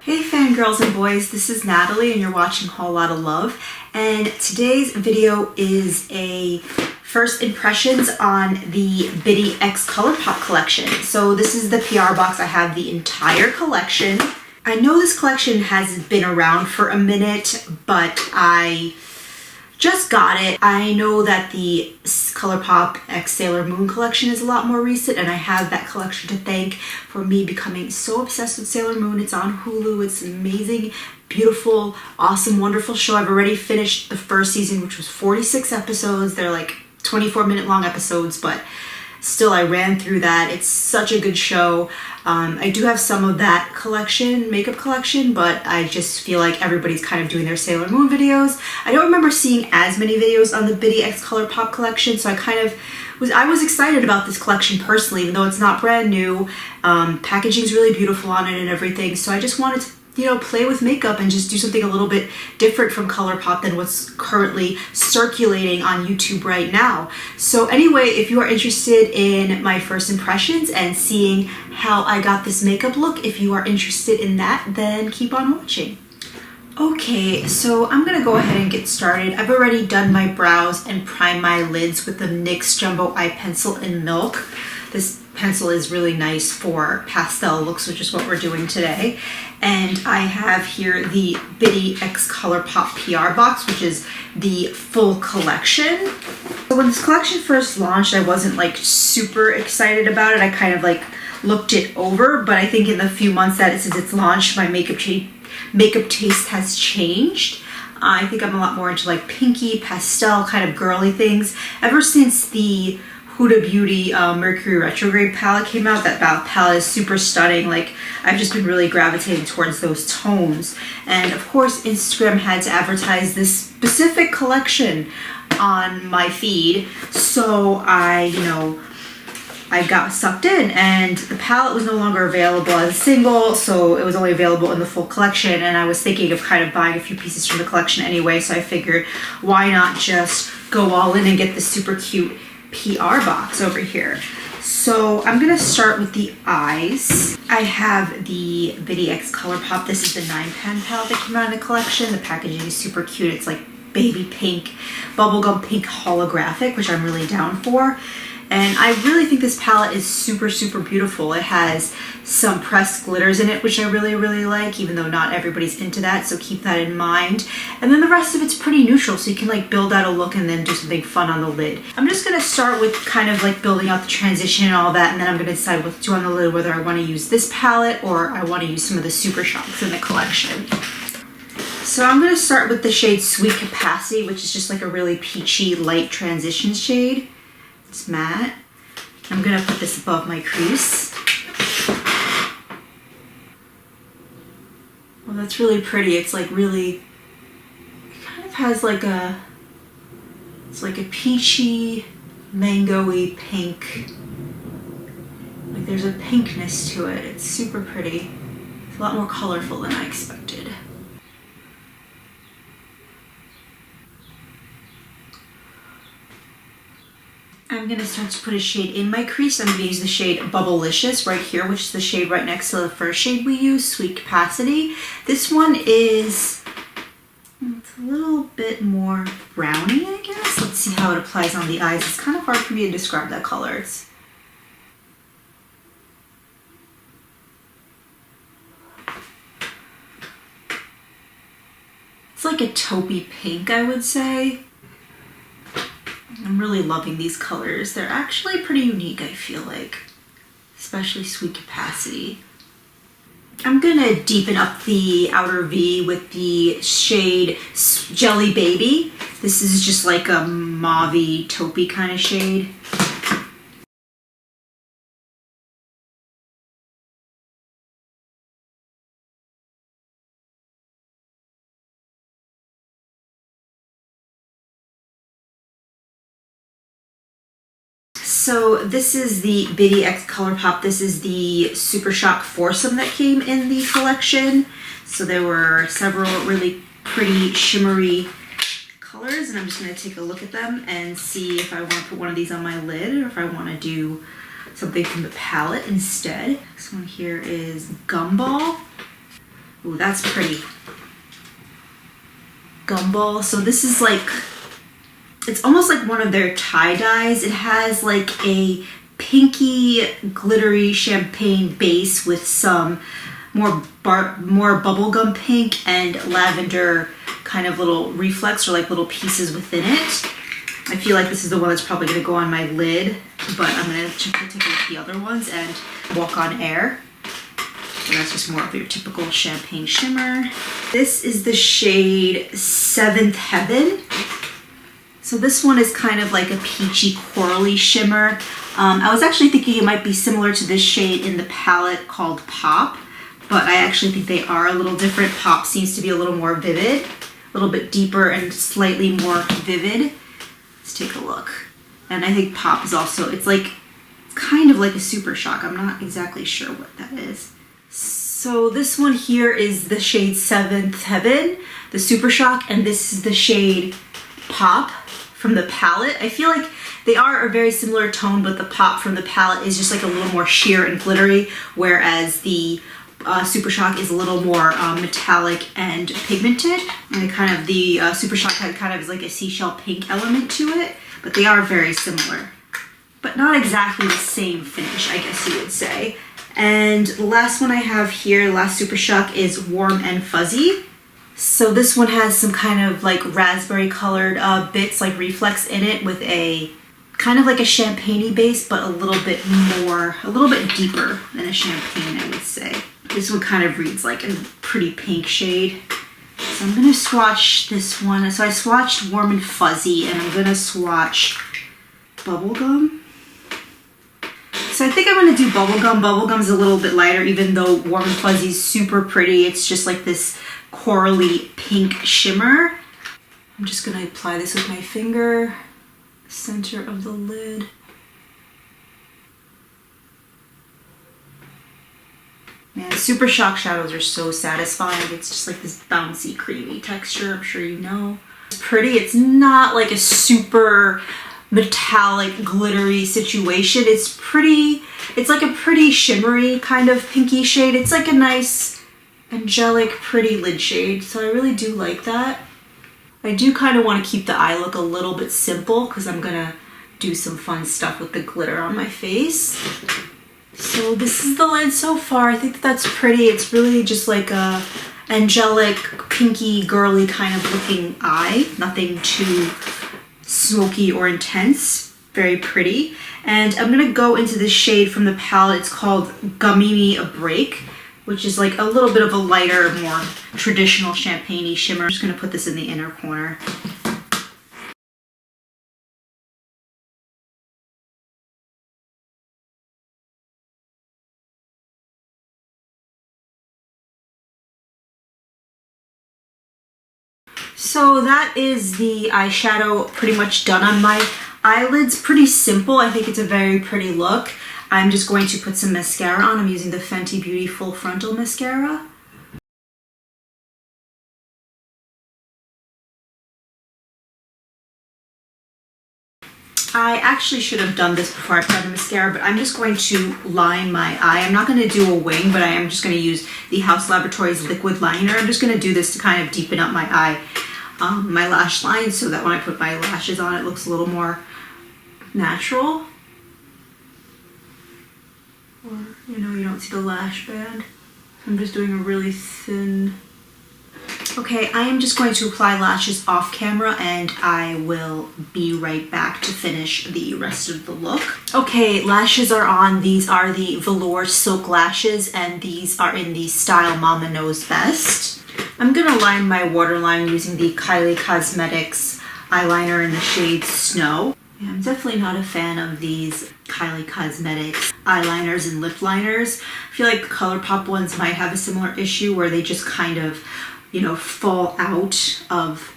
Hey fangirls and boys, this is Natalie and you're watching Whole Lotta Love, and today's video is a first impressions on the Bitti X Colourpop collection. So this is the PR box. I have the entire collection. I know this collection has been around for a minute, but I just got it. I know that the Colourpop X Sailor Moon collection is a lot more recent, and I have that collection to thank for me becoming so obsessed with Sailor Moon. It's on Hulu. It's an amazing, beautiful, awesome, wonderful show. I've already finished the first season, which was 46 episodes. They're like 24-minute long episodes, but still I ran through that. It's such a good show. I do have some of that collection, makeup collection, but I just feel like everybody's kind of doing their Sailor Moon videos. I don't remember seeing as many videos on the Bitti X Colourpop collection, so I was excited about this collection personally, even though it's not brand new. Packaging's really beautiful on it and everything, so I just wanted to, play with makeup and just do something a little bit different from Colourpop than what's currently circulating on YouTube right now. So anyway, if you are interested in my first impressions and seeing how I got this makeup look, if you are interested in that, then keep on watching. Okay, so I'm gonna go ahead and get started. I've already done my brows and primed my lids with the NYX Jumbo Eye Pencil in Milk. This pencil is really nice for pastel looks, which is what we're doing today. And I have here the Bitti X Colourpop PR box, which is the full collection. So when this collection first launched, I wasn't like super excited about it. I kind of like looked it over, but I think in the few months that since it's launched, my makeup taste has changed. I think I'm a lot more into like pinky, pastel, kind of girly things. Ever since the Huda Beauty Mercury Retrograde palette came out, that palette is super stunning. Like, I've just been really gravitating towards those tones. And of course, Instagram had to advertise this specific collection on my feed. So I got sucked in, and the palette was no longer available as a single, so it was only available in the full collection, and I was thinking of kind of buying a few pieces from the collection anyway, so I figured why not just go all in and get this super cute PR box over here. So I'm gonna start with the eyes. I have the Bitti X Colourpop. This is the 9-pan palette that came out in the collection. The packaging is super cute. It's like baby pink, bubblegum pink holographic, which I'm really down for. And I really think this palette is super, super beautiful. It has some pressed glitters in it, which I really, really like, even though not everybody's into that, so keep that in mind. And then the rest of it's pretty neutral, so you can like build out a look and then do something fun on the lid. I'm just gonna start with kind of like building out the transition and all that, and then I'm gonna decide what to do on the lid, whether I wanna use this palette or I wanna use some of the Super Shocks in the collection. So I'm gonna start with the shade Sweet Capacity, which is just like a really peachy, light transition shade. It's matte. I'm gonna put this above my crease. Well, that's really pretty. It's like really, it kind of has like it's like a peachy, mango-y pink. Like there's a pinkness to it. It's super pretty. It's a lot more colorful than I expected. I'm going to start to put a shade in my crease. I'm going to use the shade Bubblicious right here, which is the shade right next to the first shade we used, Sweet Capacity. This one is, it's a little bit more browny, I guess. Let's see how it applies on the eyes. It's kind of hard for me to describe that color. It's like a taupey pink, I would say. I'm really loving these colors. They're actually pretty unique, I feel like, especially Sweet Capacity. I'm gonna deepen up the outer V with the shade Jelly Baby. This is just like a mauve-y, taupey kind of shade. So this is the Bitti X Colourpop. This is the Super Shock foursome that came in the collection. So there were several really pretty shimmery colors, and I'm just going to take a look at them and see if I want to put one of these on my lid or if I want to do something from the palette instead. This one here is Gumball. Ooh, that's pretty. Gumball. So this is like, it's almost like one of their tie-dyes. It has like a pinky, glittery champagne base with some more bubblegum pink and lavender kind of little reflex or like little pieces within it. I feel like this is the one that's probably going to go on my lid, but I'm going to take a look at the other ones and walk on air. So that's just more of your typical champagne shimmer. This is the shade 7th Heaven. So this one is kind of like a peachy corally shimmer. I was actually thinking it might be similar to this shade in the palette called Pop, but I actually think they are a little different. Pop seems to be a little more vivid, a little bit deeper and slightly more vivid. Let's take a look. And I think Pop is also, it's kind of like a Super Shock. I'm not exactly sure what that is. So this one here is the shade 7th Heaven, the Super Shock, and this is the shade Pop from the palette. I feel like they are a very similar tone, but the Pop from the palette is just like a little more sheer and glittery, whereas the Super Shock is a little more metallic and pigmented. And the Super Shock had kind of like a seashell pink element to it, but they are very similar, but not exactly the same finish, I guess you would say. And the last one I have here, the last Super Shock, is Warm and Fuzzy. So this one has some kind of like raspberry colored bits, like reflex in it, with a kind of like a champagne-y base, but a little bit deeper than a champagne, I would say. This one kind of reads like a pretty pink shade. So I'm gonna swatch this one. So I swatched Warm and Fuzzy, and I'm gonna swatch Bubblegum. So I think I'm gonna do Bubblegum. Bubblegum's a little bit lighter, even though Warm and Fuzzy is super pretty. It's just like this corally pink shimmer. I'm just gonna apply this with my finger, center of the lid. Man, Super Shock shadows are so satisfying. It's just like this bouncy, creamy texture, I'm sure you know. It's pretty. It's not like a super metallic, glittery situation. It's pretty, it's like a pretty shimmery kind of pinky shade. It's like a nice, angelic, pretty lid shade. So I really do like that. I do kind of want to keep the eye look a little bit simple because I'm gonna do some fun stuff with the glitter on my face. So this is the lid so far. I think that's pretty. It's really just like a angelic, pinky, girly kind of looking eye. Nothing too smoky or intense. Very pretty. And I'm gonna go into this shade from the palette. It's called Gummy a Break, which is like a little bit of a lighter, more traditional champagne-y shimmer. I'm just gonna put this in the inner corner. So that is the eyeshadow pretty much done on my eyelids. Pretty simple. I think it's a very pretty look. I'm just going to put some mascara on. I'm using the Fenty Beauty Full Frontal Mascara. I actually should have done this before I applied the mascara, but I'm just going to line my eye. I'm not going to do a wing, but I am just going to use the House Laboratories Liquid Liner. I'm just going to do this to kind of deepen up my eye, my lash line, so that when I put my lashes on, it looks a little more natural. Or, you know, you don't see the lash band. I'm just doing a really thin. Okay, I am just going to apply lashes off camera, and I will be right back to finish the rest of the look. Okay, lashes are on. These are the velour silk lashes, and these are in the style Mama Knows Best. I'm gonna line my waterline using the Kylie Cosmetics eyeliner in the shade Snow. Yeah, I'm definitely not a fan of these Kylie Cosmetics eyeliners and lip liners. I feel like the Colourpop ones might have a similar issue where they just kind of, you know, fall out of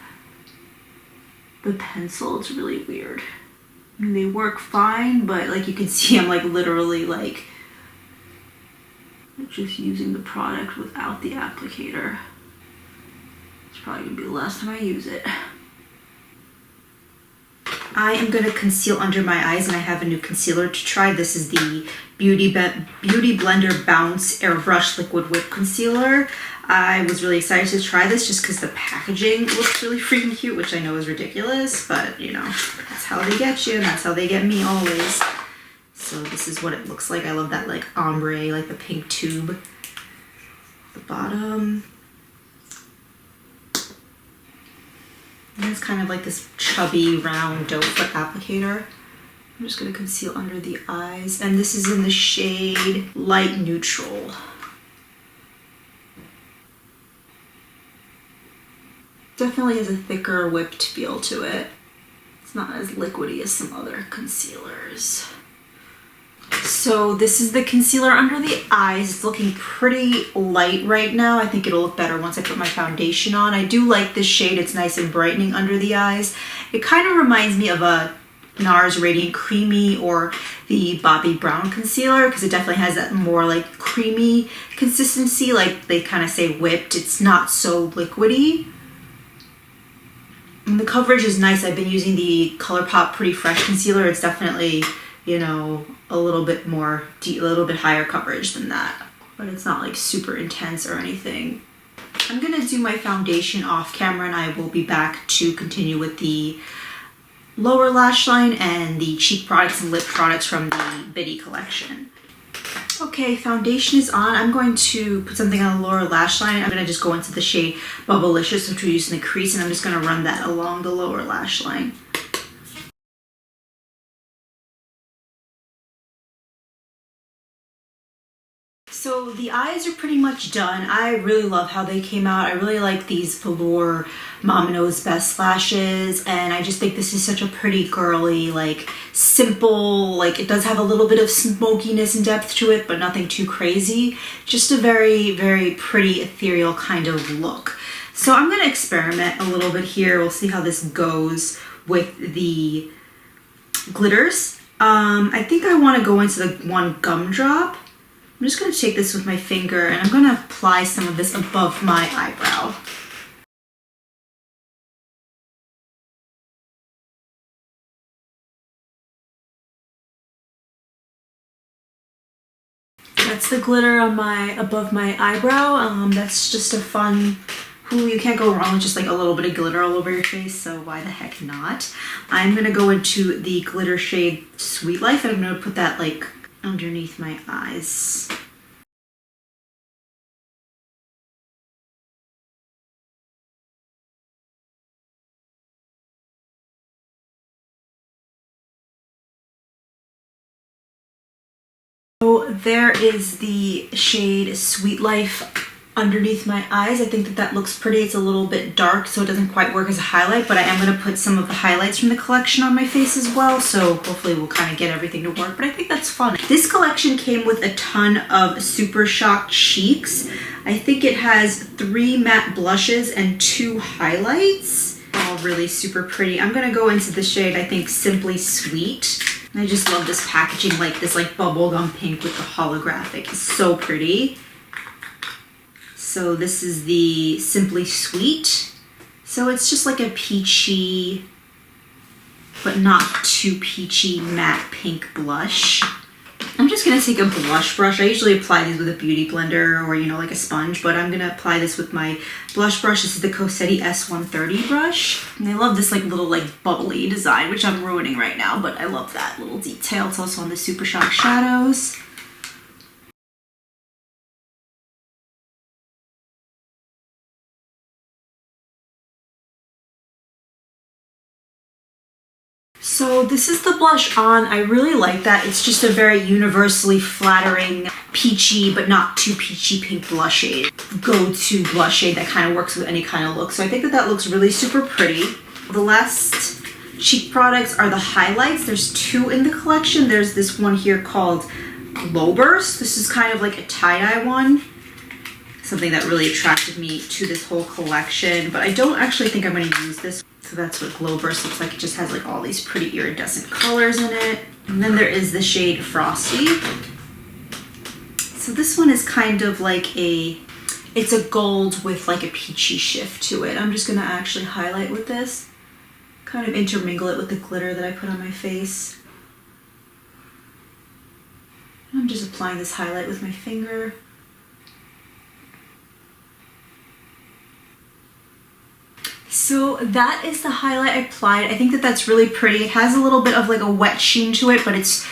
the pencil. It's really weird. I mean, they work fine, but like you can see, I'm like literally like just using the product without the applicator. It's probably gonna be the last time I use it. I am going to conceal under my eyes, and I have a new concealer to try. This is the Beauty Blender Bounce Airbrush Liquid Whip Concealer. I was really excited to try this just because the packaging looks really freaking cute, which I know is ridiculous, but you know, that's how they get you and that's how they get me always. So this is what it looks like. I love that like ombre, like the pink tube. The bottom. And it's kind of like this chubby round doe foot applicator. I'm just going to conceal under the eyes, and this is in the shade Light Neutral. Definitely has a thicker whipped feel to it. It's not as liquidy as some other concealers. So this is the concealer under the eyes. It's looking pretty light right now. I think it'll look better once I put my foundation on. I do like this shade. It's nice and brightening under the eyes. It kind of reminds me of a NARS Radiant Creamy or the Bobbi Brown concealer, because it definitely has that more like creamy consistency, like they kind of say whipped. It's not so liquidy. And the coverage is nice. I've been using the Colourpop Pretty Fresh concealer. It's definitely, you know, a little bit more, a little bit higher coverage than that, but it's not like super intense or anything. I'm gonna do my foundation off camera and I will be back to continue with the lower lash line and the cheek products and lip products from the Bitti collection. Okay, foundation is on. I'm going to put something on the lower lash line. I'm gonna just go into the shade Bubblicious, which we use in the crease, and I'm just gonna run that along the lower lash line. So the eyes are pretty much done. I really love how they came out. I really like these velour Mama Knows Best lashes, and I just think this is such a pretty girly, like simple, like it does have a little bit of smokiness and depth to it, but nothing too crazy. Just a very, very pretty ethereal kind of look. So I'm gonna experiment a little bit here. We'll see how this goes with the glitters. I think I wanna go into the one gumdrop. I'm just going to take this with my finger and I'm going to apply some of this above my eyebrow. That's the glitter on above my eyebrow. That's just a fun, you can't go wrong with just like a little bit of glitter all over your face, so why the heck not? I'm going to go into the glitter shade Sweet Life and I'm going to put that like underneath my eyes. So there is the shade Sweet Life underneath my eyes. I think that that looks pretty. It's a little bit dark, so it doesn't quite work as a highlight, but I am going to put some of the highlights from the collection on my face as well, so hopefully we'll kind of get everything to work, but I think that's fun. This collection came with a ton of Super Shock cheeks. I think it has 3 matte blushes and 2 highlights. All really super pretty. I'm going to go into the shade, I think, Simply Sweet. I just love this packaging, like this like bubblegum pink with the holographic. It's so pretty. So this is the Simply Sweet. So it's just like a peachy, but not too peachy matte pink blush. I'm just gonna take a blush brush. I usually apply these with a beauty blender or, you know, like a sponge, but I'm gonna apply this with my blush brush. This is the Cossetti S130 brush. And I love this like little like bubbly design, which I'm ruining right now, but I love that little detail. It's also on the Super Shock shadows. So this is the blush on. I really like that. It's just a very universally flattering, peachy, but not too peachy pink blush shade. Go-to blush shade that kind of works with any kind of look. So I think that that looks really super pretty. The last cheek products are the highlights. There's 2 in the collection. There's this one here called Glow Burst. This is kind of like a tie-dye one. Something that really attracted me to this whole collection, but I don't actually think I'm going to use this. So that's what Glow Burst looks like. It just has like all these pretty iridescent colors in it. And then there is the shade Frosty. So this one is kind of like it's a gold with like a peachy shift to it. I'm just gonna actually highlight with this. Kind of intermingle it with the glitter that I put on my face. I'm just applying this highlight with my finger. So that is the highlight I applied. I think that that's really pretty. It has a little bit of like a wet sheen to it, but it's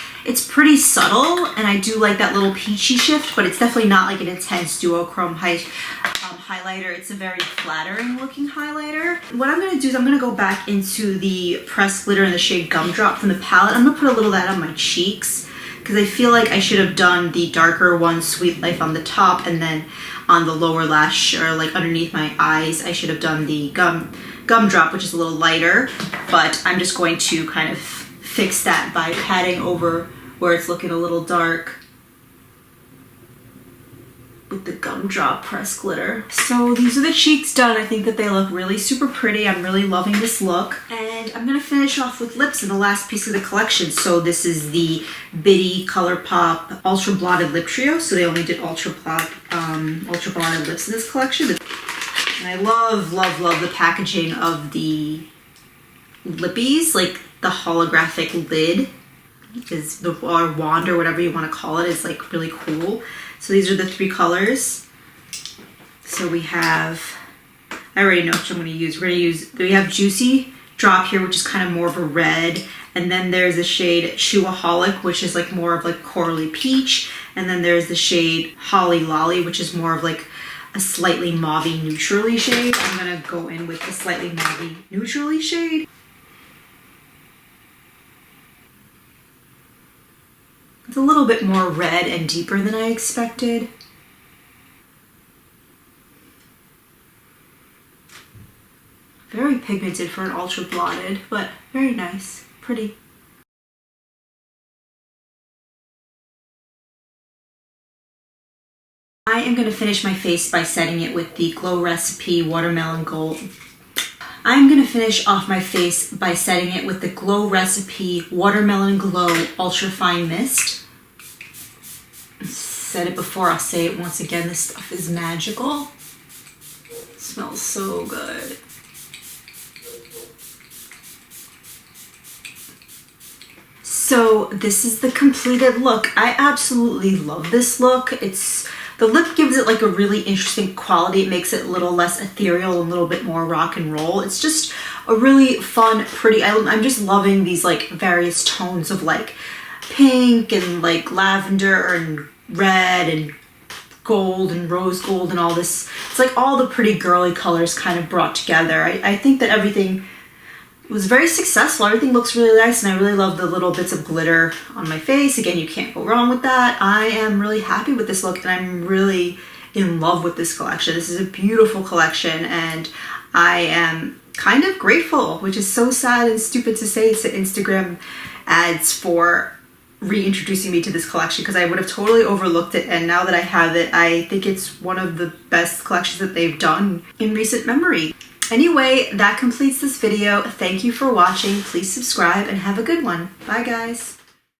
pretty subtle, and I do like that little peachy shift, but it's definitely not like an intense duochrome highlighter. It's a very flattering looking highlighter. What I'm gonna do is I'm gonna go back into the pressed glitter in the shade Gumdrop from the palette. I'm gonna put a little of that on my cheeks because I feel like I should have done the darker one, Sweet Life, on the top, and then on the lower lash, or like underneath my eyes, I should have done the Gumdrop, which is a little lighter, but I'm just going to kind of fix that by patting over where it's looking a little dark with the Gumdrop pressed glitter. So these are the cheeks done. I think that they look really super pretty. I'm really loving this look. And I'm gonna finish off with lips in the last piece of the collection. So this is the Bitti Colourpop Ultra Blotted Lip Trio. So they only did ultra blotted lips in this collection. And I love, love, love the packaging of the lippies, like the holographic lid is the, or wand, or whatever you want to call it, is like really cool. So these are the 3 colors. So we have, I already know which I'm going to use. We have Juicy Drop here, which is kind of more of a red. And then there's the shade Chewaholic, which is like more of like corally peach. And then there's the shade Holly Lolly, which is more of like a slightly mauvey neutrally shade. I'm going to go in with the slightly mauvey neutrally shade. It's a little bit more red and deeper than I expected. Very pigmented for an ultra blotted, but very nice, pretty. I am going to finish my face by setting it with the Glow Recipe Watermelon Gold. I'm going to finish off my face by setting it with the Glow Recipe Watermelon Glow Ultra Fine Mist. Said it before, I'll say it once again, this stuff is magical. It smells so good. So this is the completed look. I absolutely love this look. The lip gives it like a really interesting quality. It makes it a little less ethereal, a little bit more rock and roll. It's just a really fun, pretty, I'm just loving these like various tones of like pink and like lavender and red and gold and rose gold and all this. It's like all the pretty girly colors kind of brought together. I think that everything was very successful. Everything looks really nice, and I really love the little bits of glitter on my face. Again, you can't go wrong with that. I am really happy with this look, and I'm really in love with this collection. This is a beautiful collection, and I am kind of grateful, which is so sad and stupid to say, to Instagram ads for reintroducing me to this collection, because I would have totally overlooked it, and now that I have it, I think it's one of the best collections that they've done in recent memory. Anyway, that completes this video. Thank you for watching. Please subscribe and have a good one. Bye guys.